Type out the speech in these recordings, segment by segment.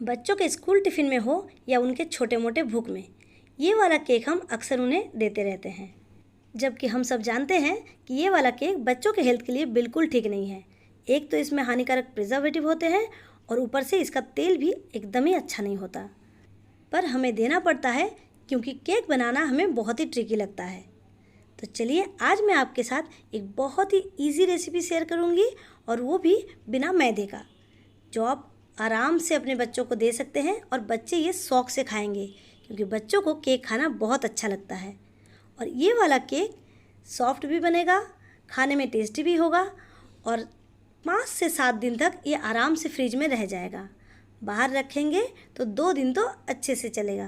बच्चों के school tiffin में हो या उनके छोटे मोटे भूख में, ये वाला केक हम अक्सर उन्हें देते रहते हैं। जबकि हम सब जानते हैं कि ये वाला केक बच्चों के हेल्थ के लिए बिल्कुल ठीक नहीं है। एक तो इसमें हानिकारक प्रिजर्वेटिव होते हैं और ऊपर से इसका तेल भी एकदम ही अच्छा नहीं होता। पर हमें देना पड़ता है क्योंकि केक बनाना हमें बहुत ही ट्रिकी लगता है। तो चलिए आज मैं आपके साथ एक बहुत ही ईजी रेसिपी शेयर करूँगी और वो भी बिना मैदे का, जो आप आराम से अपने बच्चों को दे सकते हैं और बच्चे ये शौक़ से खाएंगे क्योंकि बच्चों को केक खाना बहुत अच्छा लगता है। और ये वाला केक सॉफ्ट भी बनेगा, खाने में टेस्टी भी होगा और 5 से 7 दिन तक ये आराम से फ्रिज में रह जाएगा। बाहर रखेंगे तो 2 दिन तो अच्छे से चलेगा।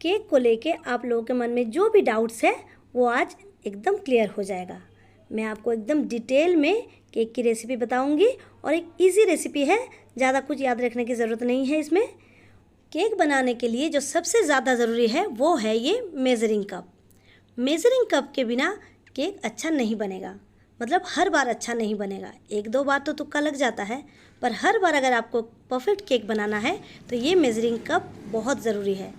केक को लेके आप लोगों के मन में जो भी डाउट्स है वो आज एकदम क्लियर हो जाएगा। मैं आपको एकदम डिटेल में केक की रेसिपी बताऊंगी और एक इजी रेसिपी है, ज़्यादा कुछ याद रखने की ज़रूरत नहीं है। इसमें केक बनाने के लिए जो सबसे ज़्यादा ज़रूरी है वो है ये मेज़रिंग कप। मेज़रिंग कप के बिना केक अच्छा नहीं बनेगा, मतलब हर बार अच्छा नहीं बनेगा। 1-2 बार तो तुक्का लग जाता है, पर हर बार अगर आपको परफेक्ट केक बनाना है तो ये मेज़रिंग कप बहुत ज़रूरी है।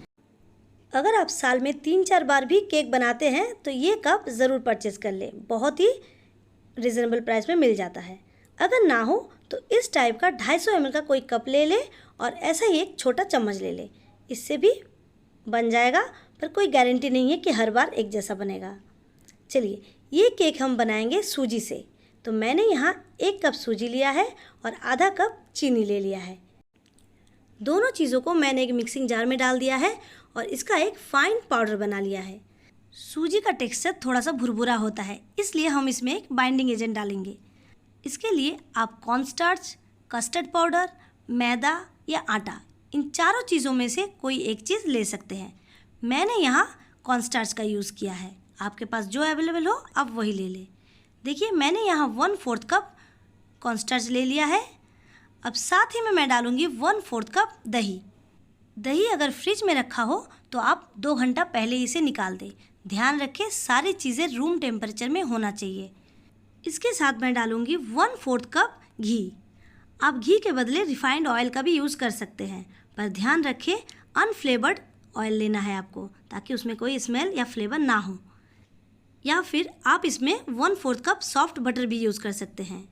अगर आप साल में 3-4 बार भी केक बनाते हैं तो ये कप ज़रूर परचेज़ कर लें, बहुत ही रिजनेबल प्राइस में मिल जाता है। अगर ना हो तो इस टाइप का 250 ml का कोई कप ले ले और ऐसा ही एक छोटा चम्मच ले ले, इससे भी बन जाएगा, पर कोई गारंटी नहीं है कि हर बार एक जैसा बनेगा। चलिए ये केक हम बनाएंगे सूजी से। तो मैंने यहाँ 1 कप सूजी लिया है और आधा कप चीनी ले लिया है। दोनों चीज़ों को मैंने एक मिक्सिंग जार में डाल दिया है और इसका एक फाइन पाउडर बना लिया है। सूजी का टेक्सचर थोड़ा सा भुरभुरा होता है, इसलिए हम इसमें एक बाइंडिंग एजेंट डालेंगे। इसके लिए आप कॉर्नस्टार्च, कस्टर्ड पाउडर, मैदा या आटा, इन चारों चीज़ों में से कोई एक चीज़ ले सकते हैं। मैंने यहाँ कॉर्नस्टार्च का यूज़ किया है, आपके पास जो अवेलेबल हो आप वही ले लें। देखिए मैंने यहाँ 1/4 कप कॉर्नस्टार्च ले लिया है। अब साथ ही में मैं डालूँगी 1/4 कप दही। दही अगर फ्रिज में रखा हो तो आप 2 घंटा पहले इसे निकाल दें। ध्यान रखें सारी चीज़ें रूम टेम्परेचर में होना चाहिए। इसके साथ मैं डालूँगी 1/4 कप घी। आप घी के बदले रिफाइंड ऑयल का भी यूज़ कर सकते हैं, पर ध्यान रखें अनफ्लेवर्ड ऑयल लेना है आपको, ताकि उसमें कोई स्मेल या फ्लेवर ना हो। या फिर आप इसमें 1/4 कप सॉफ्ट बटर भी यूज़ कर सकते हैं।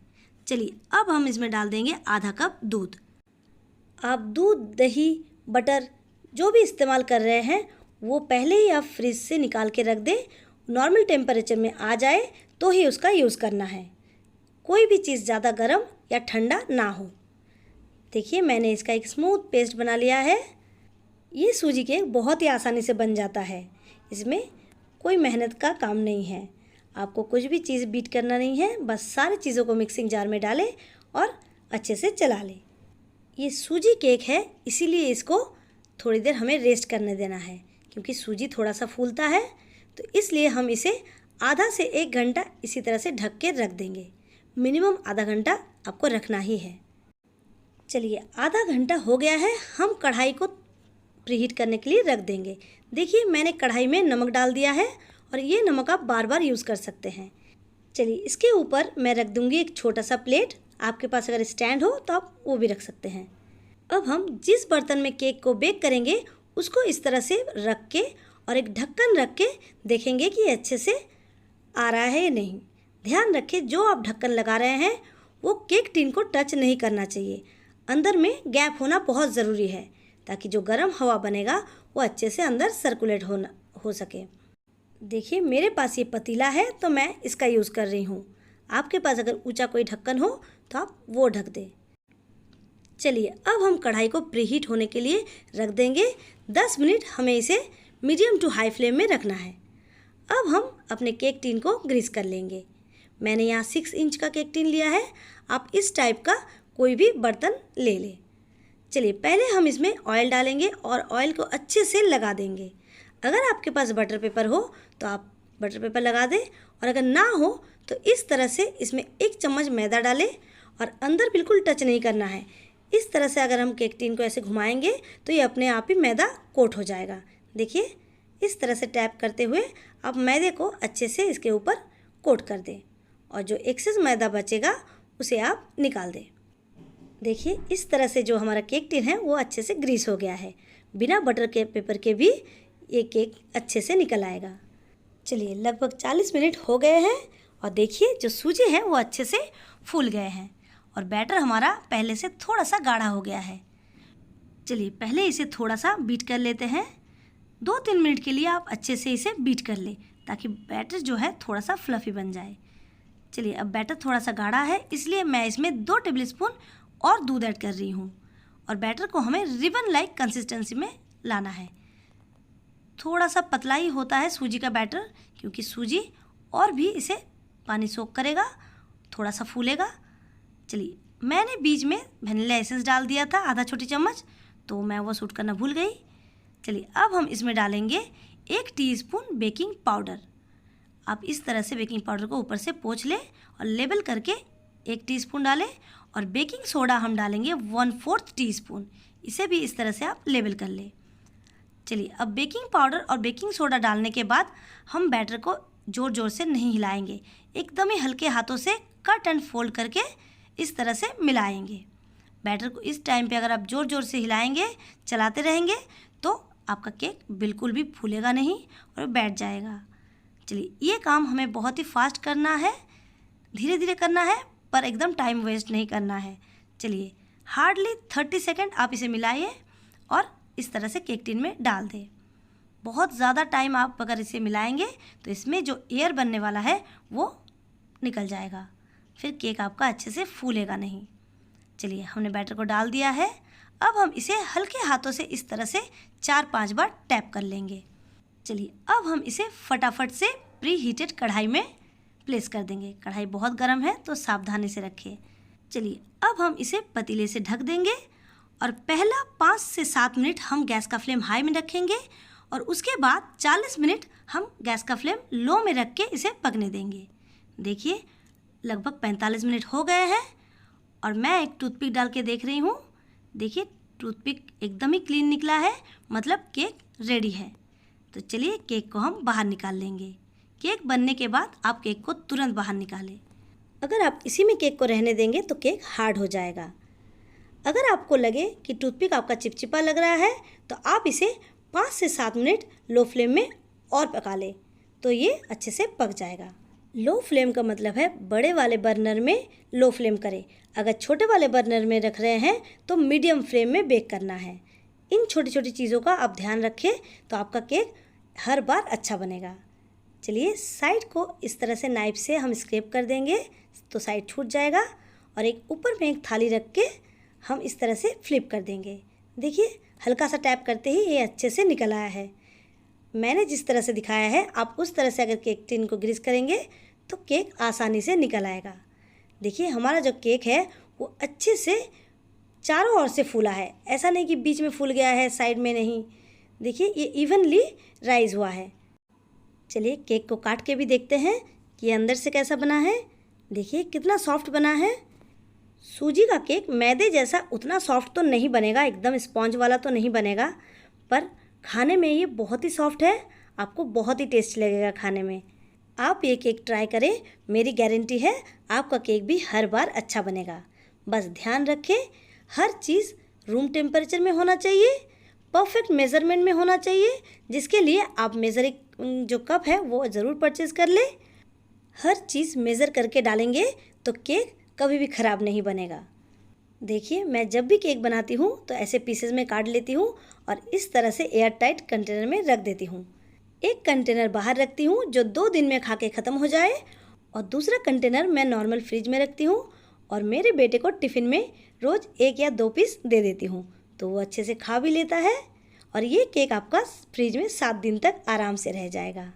चलिए अब हम इसमें डाल देंगे आधा कप दूध। आप दूध, दही, बटर जो भी इस्तेमाल कर रहे हैं वो पहले ही आप फ्रिज से निकाल के रख दें। नॉर्मल टेम्परेचर में आ जाए तो ही उसका यूज़ करना है। कोई भी चीज़ ज़्यादा गर्म या ठंडा ना हो। देखिए मैंने इसका एक स्मूथ पेस्ट बना लिया है। ये सूजी केक बहुत ही आसानी से बन जाता है, इसमें कोई मेहनत का काम नहीं है। आपको कुछ भी चीज़ बीट करना नहीं है, बस सारी चीज़ों को मिक्सिंग जार में डालें और अच्छे से चला लें। ये सूजी केक है, इसीलिए इसको थोड़ी देर हमें रेस्ट करने देना है, क्योंकि सूजी थोड़ा सा फूलता है, तो इसलिए हम इसे आधा से 1 घंटा इसी तरह से ढक के रख देंगे। मिनिमम आधा घंटा आपको रखना ही है। चलिए आधा घंटा हो गया है, हम कढ़ाई को प्रीहीट करने के लिए रख देंगे। देखिए मैंने कढ़ाई में नमक डाल दिया है और ये नमक आप बार बार यूज़ कर सकते हैं। चलिए इसके ऊपर मैं रख दूँगी एक छोटा सा प्लेट। आपके पास अगर स्टैंड हो तो आप वो भी रख सकते हैं। अब हम जिस बर्तन में केक को बेक करेंगे उसको इस तरह से रख के और एक ढक्कन रख के देखेंगे कि अच्छे से आ रहा है या नहीं। ध्यान रखें जो आप ढक्कन लगा रहे हैं वो केक टिन को टच नहीं करना चाहिए। अंदर में गैप होना बहुत ज़रूरी है, ताकि जो गर्म हवा बनेगा वो अच्छे से अंदर सर्कुलेट हो सके। देखिए मेरे पास ये पतीला है तो मैं इसका यूज़ कर रही हूँ। आपके पास अगर ऊंचा कोई ढक्कन हो तो आप वो ढक दें। चलिए अब हम कढ़ाई को प्रीहीट होने के लिए रख देंगे। 10 मिनट हमें इसे मीडियम टू हाई फ्लेम में रखना है। अब हम अपने केक टिन को ग्रीस कर लेंगे। मैंने यहाँ 6 इंच का केक टिन लिया है, आप इस टाइप का कोई भी बर्तन ले लें। चलिए पहले हम इसमें ऑयल डालेंगे और ऑयल को अच्छे से लगा देंगे। अगर आपके पास बटर पेपर हो तो आप बटर पेपर लगा दें, और अगर ना हो तो इस तरह से इसमें 1 चम्मच मैदा डालें और अंदर बिल्कुल टच नहीं करना है। इस तरह से अगर हम केक टिन को ऐसे घुमाएंगे तो ये अपने आप ही मैदा कोट हो जाएगा। देखिए इस तरह से टैप करते हुए आप मैदे को अच्छे से इसके ऊपर कोट कर दें और जो एक्सेस मैदा बचेगा उसे आप निकाल दें। देखिए इस तरह से जो हमारा केक टिन है वो अच्छे से ग्रीस हो गया है। बिना बटर के पेपर के भी ये केक अच्छे से निकल आएगा। चलिए लगभग 40 मिनट हो गए हैं और देखिए जो सूजी है वो अच्छे से फूल गए हैं और बैटर हमारा पहले से थोड़ा सा गाढ़ा हो गया है। चलिए पहले इसे थोड़ा सा बीट कर लेते हैं। 2-3 मिनट के लिए आप अच्छे से इसे बीट कर लें ताकि बैटर जो है थोड़ा सा फ्लफ़ी बन जाए। चलिए अब बैटर थोड़ा सा गाढ़ा है इसलिए मैं इसमें 2 टेबलस्पून और दूध ऐड कर रही हूँ और बैटर को हमें रिबन लाइक कंसिस्टेंसी में लाना है। थोड़ा सा पतला ही होता है सूजी का बैटर क्योंकि सूजी और भी इसे पानी सोख करेगा, थोड़ा सा फूलेगा। चलिए मैंने बीच में वनीला एसेंस डाल दिया था आधा छोटी चम्मच, तो मैं वो सूट करना भूल गई। चलिए अब हम इसमें डालेंगे 1 टीस्पून बेकिंग पाउडर। आप इस तरह से बेकिंग पाउडर को ऊपर से पोंछ लें और लेबल करके 1 टीस्पून डालें और बेकिंग सोडा हम डालेंगे 1/4 टीस्पून। इसे भी इस तरह से आप लेबल कर लें। चलिए अब बेकिंग पाउडर और बेकिंग सोडा डालने के बाद हम बैटर को ज़ोर ज़ोर से नहीं हिलाएंगे, एकदम ही हल्के हाथों से कट एंड फोल्ड करके इस तरह से मिलाएंगे। बैटर को इस टाइम पे अगर आप ज़ोर ज़ोर से हिलाएंगे, चलाते रहेंगे तो आपका केक बिल्कुल भी फूलेगा नहीं और बैठ जाएगा। चलिए ये काम हमें बहुत ही फास्ट करना है, धीरे धीरे करना है पर एकदम टाइम वेस्ट नहीं करना है। चलिए हार्डली 30 सेकेंड आप इसे मिलाइए और इस तरह से केक टिन में डाल दें। बहुत ज़्यादा टाइम आप अगर इसे मिलाएंगे तो इसमें जो एयर बनने वाला है वो निकल जाएगा, फिर केक आपका अच्छे से फूलेगा नहीं। चलिए हमने बैटर को डाल दिया है। अब हम इसे हल्के हाथों से इस तरह से 4-5 बार टैप कर लेंगे। चलिए अब हम इसे फटाफट से प्री हीटेड कढ़ाई में प्लेस कर देंगे। कढ़ाई बहुत गर्म है तो सावधानी से रखें। चलिए अब हम इसे पतीले से ढक देंगे और पहला 5 से 7 मिनट हम गैस का फ्लेम हाई में रखेंगे और उसके बाद 40 मिनट हम गैस का फ्लेम लो में रख के इसे पकने देंगे। देखिए लगभग 45 मिनट हो गए हैं और मैं एक टूथपिक डाल के देख रही हूँ। देखिए टूथपिक एकदम ही क्लीन निकला है, मतलब केक रेडी है। तो चलिए केक को हम बाहर निकाल लेंगे। केक बनने के बाद आप केक को तुरंत बाहर निकालें। अगर आप इसी में केक को रहने देंगे तो केक हार्ड हो जाएगा। अगर आपको लगे कि टूथपिक आपका चिपचिपा लग रहा है तो आप इसे 5 से 7 मिनट लो फ्लेम में और पका लें तो ये अच्छे से पक जाएगा। लो फ्लेम का मतलब है बड़े वाले बर्नर में लो फ्लेम करें। अगर छोटे वाले बर्नर में रख रहे हैं तो मीडियम फ्लेम में बेक करना है। इन छोटी छोटी चीज़ों का आप ध्यान रखें तो आपका केक हर बार अच्छा बनेगा। चलिए साइड को इस तरह से नाइफ से हम स्क्रैप कर देंगे तो साइड छूट जाएगा और एक ऊपर में एक थाली रख के हम इस तरह से फ्लिप कर देंगे। देखिए हल्का सा टैप करते ही ये अच्छे से निकल आया है। मैंने जिस तरह से दिखाया है आप उस तरह से अगर केक टिन को ग्रीस करेंगे तो केक आसानी से निकल आएगा। देखिए हमारा जो केक है वो अच्छे से चारों ओर से फूला है, ऐसा नहीं कि बीच में फूल गया है साइड में नहीं। देखिए ये इवनली राइज हुआ है। चलिए केक को काट के भी देखते हैं कि अंदर से कैसा बना है। देखिए कितना सॉफ्ट बना है। सूजी का केक मैदे जैसा उतना सॉफ्ट तो नहीं बनेगा, एकदम स्पॉन्ज वाला तो नहीं बनेगा, पर खाने में ये बहुत ही सॉफ्ट है, आपको बहुत ही टेस्ट लगेगा खाने में। आप ये केक ट्राई करें, मेरी गारंटी है आपका केक भी हर बार अच्छा बनेगा। बस ध्यान रखें हर चीज़ रूम टेम्परेचर में होना चाहिए, परफेक्ट मेज़रमेंट में होना चाहिए, जिसके लिए आप मेज़रिंग जो कप है वो ज़रूर परचेज़ कर लें। हर चीज़ मेज़र करके डालेंगे तो केक कभी भी ख़राब नहीं बनेगा। देखिए मैं जब भी केक बनाती हूँ तो ऐसे पीसेस में काट लेती हूँ और इस तरह से एयर टाइट कंटेनर में रख देती हूँ। एक कंटेनर बाहर रखती हूँ जो 2 दिन में खा के ख़त्म हो जाए और दूसरा कंटेनर मैं नॉर्मल फ्रिज में रखती हूँ और मेरे बेटे को टिफ़िन में रोज़ 1 या 2 पीस दे देती हूँ तो वो अच्छे से खा भी लेता है और ये केक आपका फ्रिज में 7 दिन तक आराम से रह जाएगा।